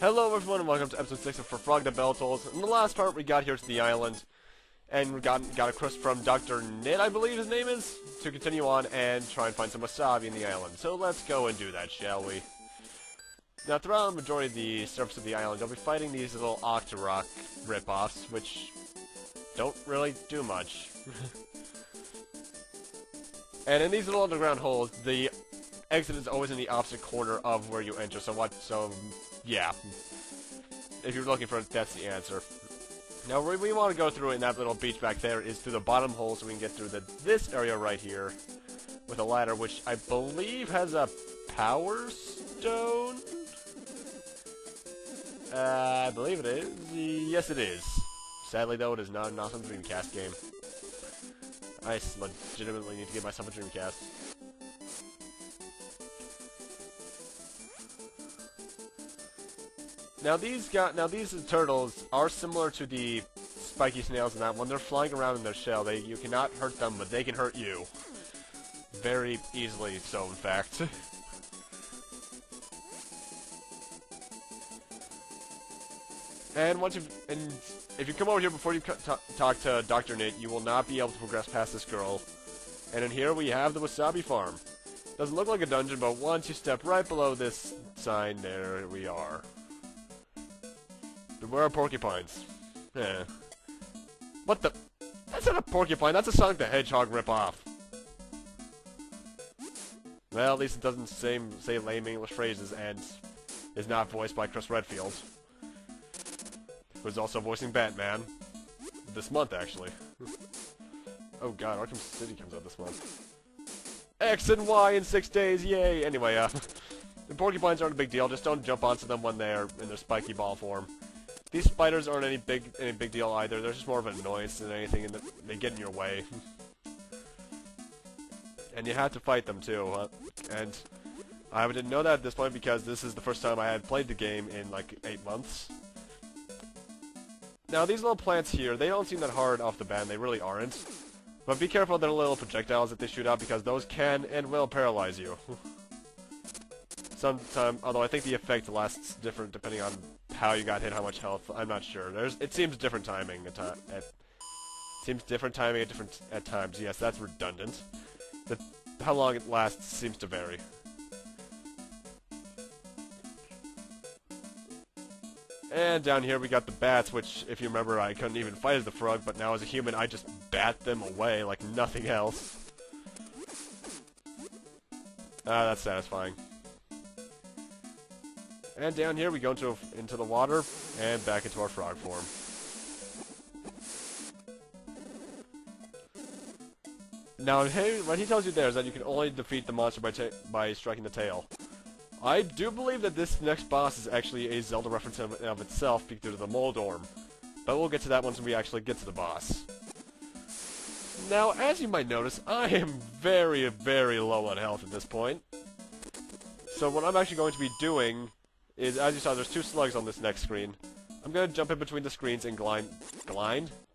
Hello everyone and welcome to episode 6 of For Frog the Bell Tolls. In the last part we got here to the island and we got a quest from Dr. Nid, I believe his name is, to continue on and try and find some wasabi in the island. So let's go and do that, shall we? Now throughout the majority of the surface of the island you'll be fighting these little Octorok rip-offs, which don't really do much. And in these little underground holes, the exit is always in the opposite corner of where you enter, yeah. If you're looking for it, that's the answer. Now, where we want to go through in that little beach back there is through the bottom hole so we can get through this area right here with a ladder, which I believe has a power stone? I believe it is. Yes, it is. Sadly, though, it is not an awesome Dreamcast game. I legitimately need to get myself a Dreamcast. Now these turtles are similar to the spiky snails in that when they're flying around in their shell. You cannot hurt them, but they can hurt you. Very easily so, in fact. And if you come over here before you talk to Dr. Nate, you will not be able to progress past this girl. And in here we have the Wasabi farm. Doesn't look like a dungeon, but once you step right below this sign, there we are. Beware of porcupines. Eh. What the? That's not a porcupine, that's a Sonic the Hedgehog ripoff. Well, at least it doesn't say lame English phrases and is not voiced by Chris Redfield, who's also voicing Batman. This month, actually. Oh god, Arkham City comes out this month. X and Y in 6 days, yay! Anyway, the porcupines aren't a big deal, just don't jump onto them when they're in their spiky ball form. These spiders aren't any big deal either. They're just more of an annoyance than anything, and they get in your way. And you have to fight them too. And I didn't know that at this point because this is the first time I had played the game in like 8 months. Now these little plants here, they don't seem that hard off the bat, and they really aren't. But be careful of their little projectiles that they shoot out because those can and will paralyze you. Although I think the effect lasts different depending on how you got hit, how much health. I'm not sure. It seems different timing at times. Yes, that's redundant. How long it lasts seems to vary. And down here we got the bats, which, if you remember, I couldn't even fight as the frog, but now as a human I just bat them away like nothing else. That's satisfying. And down here we go into the water and back into our frog form. Now, what he tells you there is that you can only defeat the monster by striking the tail. I do believe that this next boss is actually a Zelda reference of itself due to the Mold Orb, but we'll get to that once we actually get to the boss. Now, as you might notice, I am very, very low on health at this point. So what I'm actually going to be doing is, as you saw, there's 2 slugs on this next screen. I'm going to jump in between the screens and grind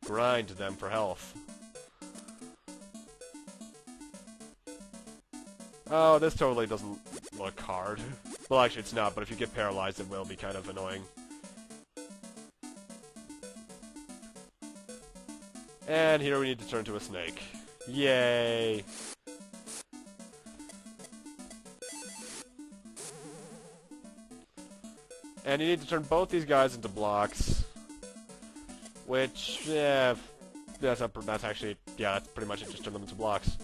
them for health. Oh, this totally doesn't look hard. Well, actually it's not, but if you get paralyzed it will be kind of annoying. And here we need to turn to a snake. Yay! And you need to turn both these guys into blocks. Which, yeah, that's pretty much it, just turn them into blocks.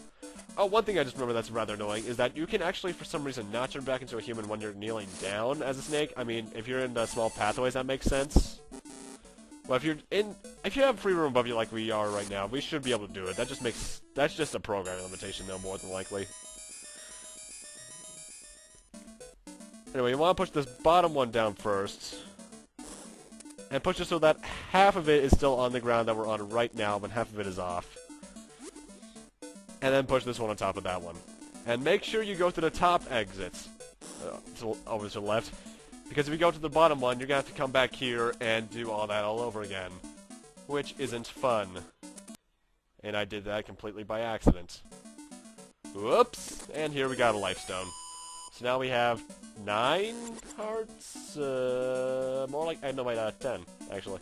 Oh, one thing I just remember that's rather annoying is that you can actually, for some reason, not turn back into a human when you're kneeling down as a snake. I mean, if you're in the small pathways, that makes sense. Well, if you have free room above you like we are right now, we should be able to do it. That's just a programming limitation, though, more than likely. Anyway, you want to push this bottom one down first. And push it so that half of it is still on the ground that we're on right now, but half of it is off. And then push this one on top of that one. And make sure you go to the top exits. Over to the left. Because if you go to the bottom one, you're going to have to come back here and do all that all over again. Which isn't fun. And I did that completely by accident. Whoops! And here we got a life stone. So now we have 9 hearts? More like, no wait, 10, actually.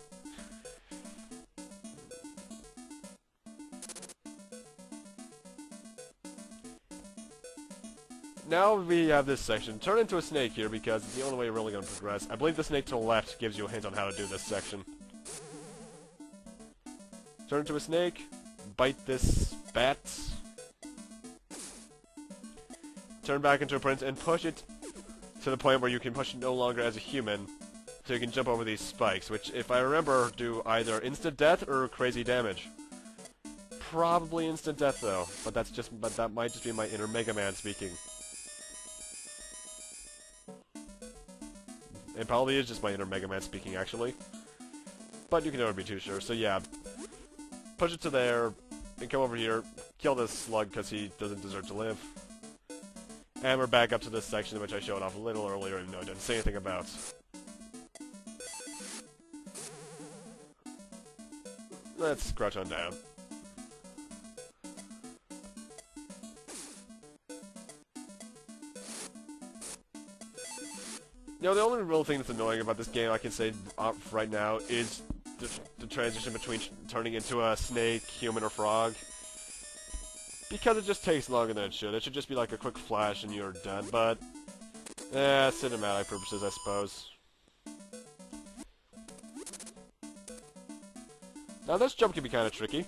Now we have this section. Turn into a snake here because it's the only way you're really going to progress. I believe the snake to the left gives you a hint on how to do this section. Turn into a snake. Bite this bat. Turn back into a prince and push it to the point where you can push it no longer as a human. So you can jump over these spikes, which, if I remember, do either instant death or crazy damage. Probably instant death though, but that might just be my inner Mega Man speaking. It probably is just my inner Mega Man speaking, actually. But you can never be too sure, so yeah. Push it to there, and come over here, kill this slug because he doesn't deserve to live. And we're back up to this section which I showed off a little earlier and I didn't say anything about. Let's crouch on down. You know, the only real thing that's annoying about this game, I can say right now, is the transition between turning into a snake, human, or frog. Because it just takes longer than it should. It should just be like a quick flash and you're done, but... cinematic purposes, I suppose. Now this jump can be kind of tricky.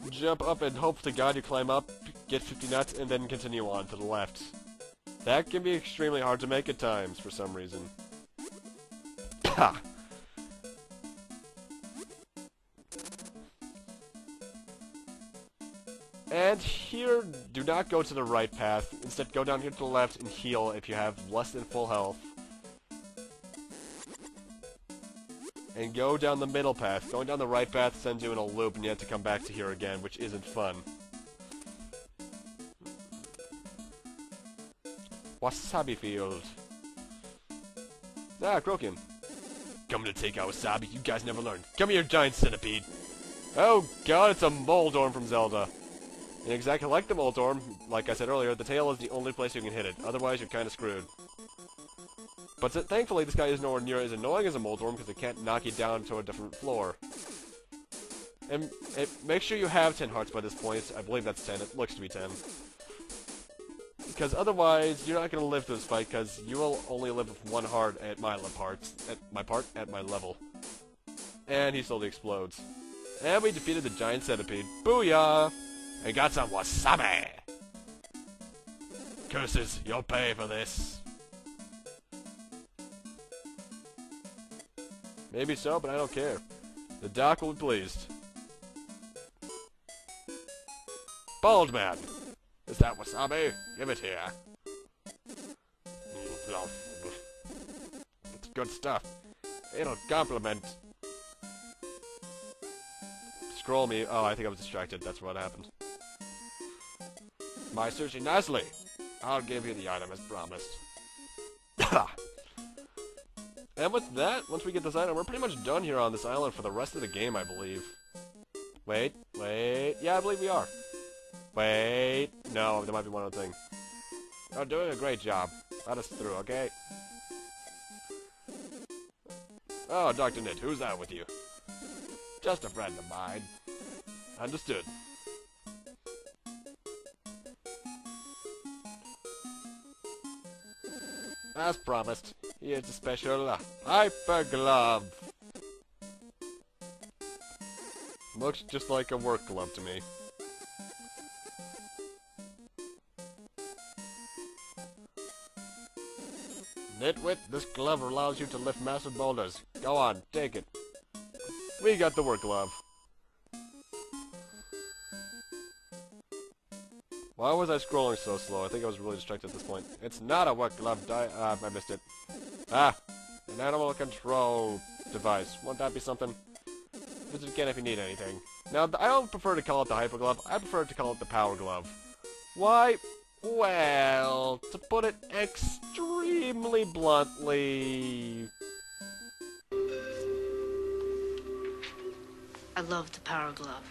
Jump up and hope to God you climb up, get 50 nuts, and then continue on to the left. That can be extremely hard to make at times, for some reason. Ha! And here, do not go to the right path. Instead, go down here to the left and heal if you have less than full health. And go down the middle path. Going down the right path sends you in a loop and you have to come back to here again, which isn't fun. Wasabi field. Ah, Kroken. Coming to take out Wasabi, you guys never learn. Come here, giant centipede. Oh god, it's a Moldorm from Zelda. And exactly like the Moldorm, like I said earlier, the tail is the only place you can hit it. Otherwise, you're kind of screwed. But thankfully, this guy is nowhere near as annoying as a Moldorm because it can't knock you down to a different floor. And make sure you have 10 hearts by this point. I believe that's 10. It looks to be 10. Because otherwise, you're not going to live through this fight, because you will only live with 1 heart at my level. And he slowly explodes. And we defeated the giant centipede. Booyah! And got some wasabi! Curses, you'll pay for this. Maybe so, but I don't care. The doc will be pleased. Bald man! Is that wasabi? Give it here. It's good stuff. It'll compliment. Scroll me. Oh, I think I was distracted. That's what happened. My sushi nicely. I'll give you the item as promised. And with that, once we get this item, we're pretty much done here on this island for the rest of the game, I believe. Wait. Yeah, I believe we are. Wait. No, there might be one other thing. You're doing a great job. Let us through, okay? Oh, Dr. Nit, who's that with you? Just a friend of mine. Understood. As promised, here's a special hyper glove. Looks just like a work glove to me. Nitwit, this glove allows you to lift massive boulders. Go on, take it. We got the work glove. Why was I scrolling so slow? I think I was really distracted at this point. It's not a work glove, I missed it. Ah! An animal control device. Won't that be something? Visit again if you need anything. Now, I don't prefer to call it the hyper glove. I prefer to call it the power glove. Why? Well, to put it extremely bluntly... I love the power glove.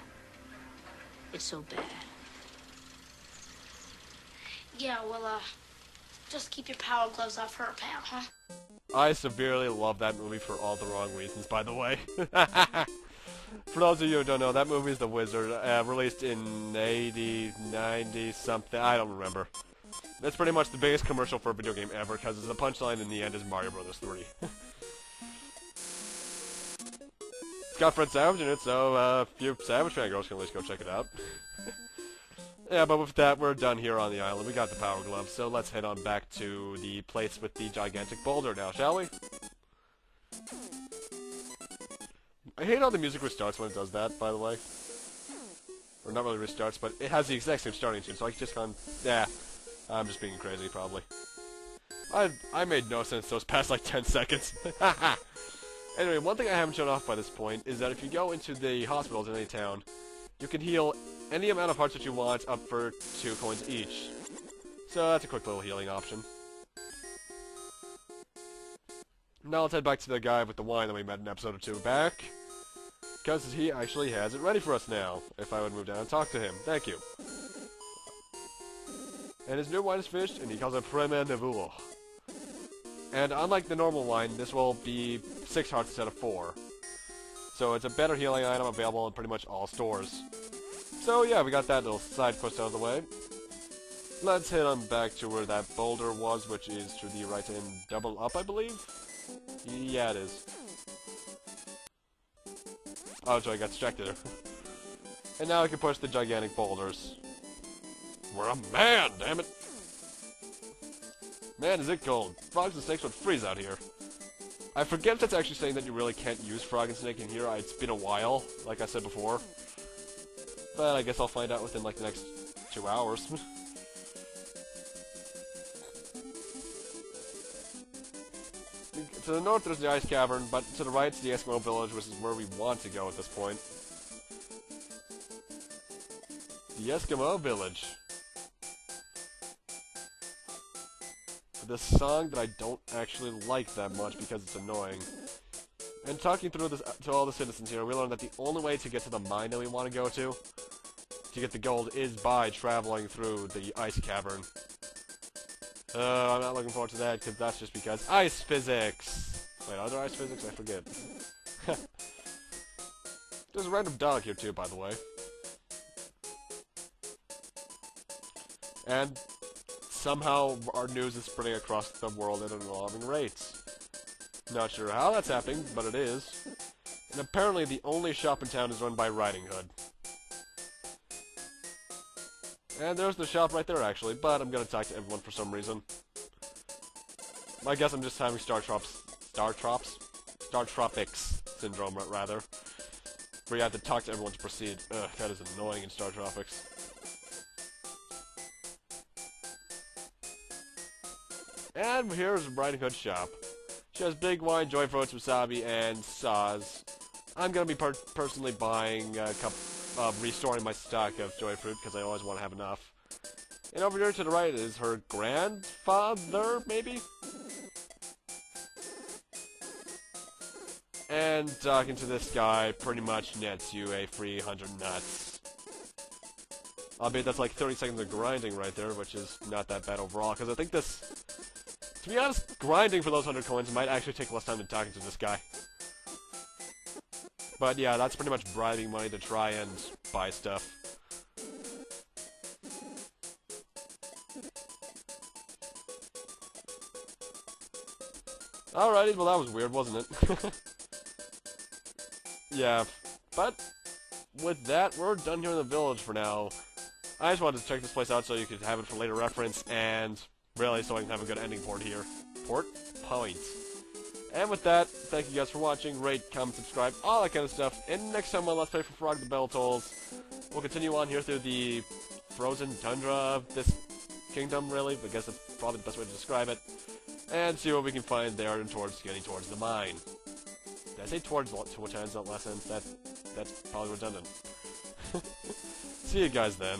It's so bad. Yeah, well, Just keep your power gloves off her, pal, huh? I severely love that movie for all the wrong reasons, by the way. For those of you who don't know, that movie is The Wizard, released in 80, 90, something, I don't remember. It's pretty much the biggest commercial for a video game ever, because the punchline in the end is Mario Bros. 3. It's got Fred Savage in it, so if you Savage fangirls can at least go check it out. Yeah, but with that, we're done here on the island. We got the power glove, so let's head on back to the place with the gigantic boulder now, shall we? I hate how the music restarts when it does that, by the way. Or not really restarts, but it has the exact same starting tune, so I just can't... Yeah, I'm just being crazy, probably. I made no sense those past, like, 10 seconds. Anyway, one thing I haven't shown off by this point is that if you go into the hospitals in any town, you can heal any amount of hearts that you want up for 2 coins each. So that's a quick little healing option. Now let's head back to the guy with the wine that we met in episode 2 back. Because he actually has it ready for us now. If I would move down and talk to him. Thank you. And his new wine is finished, and he calls it Premier Neveu. And unlike the normal wine, this will be 6 hearts instead of 4. So it's a better healing item available in pretty much all stores. So yeah, we got that little side quest out of the way. Let's head on back to where that boulder was, which is to the right and double up, I believe? Yeah, it is. Oh, so I got distracted. And now I can push the gigantic boulders. We're a man, damn it! Man, is it cold. Frogs and snakes would freeze out here. I forget if that's actually saying that you really can't use frog and snake in here. It's been a while, like I said before. But I guess I'll find out within, like, the next 2 hours. To the north, there's the ice cavern, but to the right, it's the Eskimo village, which is where we want to go at this point. The Eskimo village. This song that I don't actually like that much because it's annoying. And talking through this to all the citizens here, we learned that the only way to get to the mine that we want to go to get the gold, is by traveling through the ice cavern. I'm not looking forward to that, because that's just because ice physics! Wait, are there ice physics? I forget. There's a random dog here too, by the way. And somehow our news is spreading across the world at an alarming rate. Not sure how that's happening, but it is. And apparently the only shop in town is run by Riding Hood. And there's the shop right there, actually, but I'm gonna talk to everyone for some reason. I guess I'm just having Star Tropics syndrome, rather. Where you have to talk to everyone to proceed. Ugh, that is annoying in Star Tropics. And here's Riding Hood's shop. She has big wine, joy fruits, wasabi, and saws. I'm gonna be personally buying a cup restoring my stock of joy fruit, because I always want to have enough. And over here to the right is her grandfather, maybe? And talking to this guy pretty much nets you a free 100 nuts. Albeit that's like 30 seconds of grinding right there, which is not that bad overall, because I think this... To be honest, grinding for those 100 coins might actually take less time than talking to this guy. But yeah, that's pretty much bribing money to try and buy stuff. Alrighty, well that was weird, wasn't it? Yeah, but with that, we're done here in the village for now. I just wanted to check this place out so you could have it for later reference, and really so I can have a good ending port here. Port? Point. And with that, thank you guys for watching, rate, comment, subscribe, all that kind of stuff. And next time on Let's Play for Frog the Bell Tolls, we'll continue on here through the frozen tundra of this kingdom, really. I guess that's probably the best way to describe it. And see what we can find there and getting towards the mine. Did I say towards not last sentence? That's probably redundant. See you guys then.